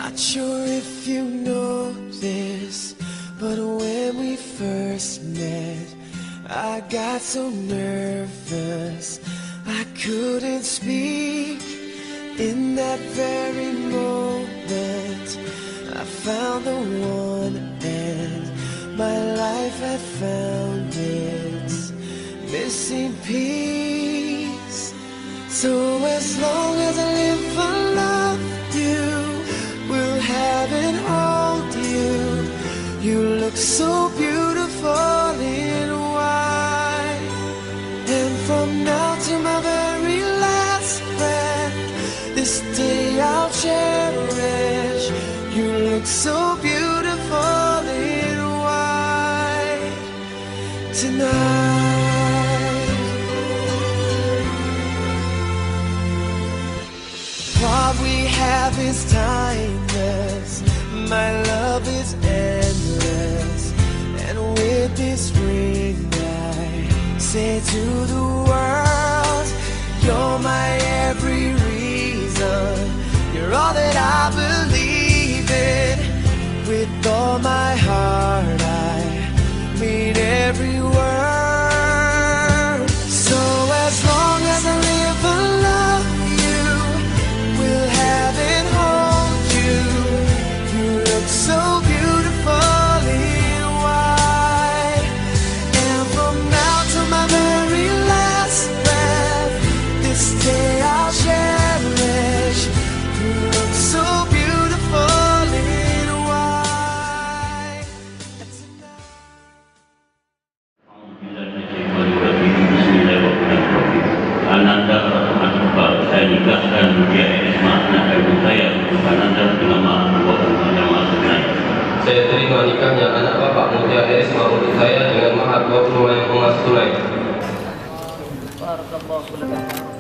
Not sure if you know this, but when we first met, I got so nervous I couldn't speak. In that very moment, I found the one, and my life had found its missing piece. So as long as I live, I love you, will have and hold you. You look so beautiful in white, and from now to my very last breath, this day I'll cherish. You look so beautiful in white tonight. What we have is timeless, my love is endless, and with this ring I say to the world, you're my every reason, you're all that I believe in. With all my heart I mean every word. So as long as I live, I love you, will have and hold you. You look so beautiful in white, and from now to my very last breath, this day I'll cherish. You look so beautiful in white. Ananda Rahmatullah, saya nikahkan Mutia Erisma, anak ibu saya, untuk Ananda selama 25 tunai. Saya terima nikahnya anak bapak Mutia Erisma untuk saya dengan mahar 25 emas tunai. Barakallahu fiik.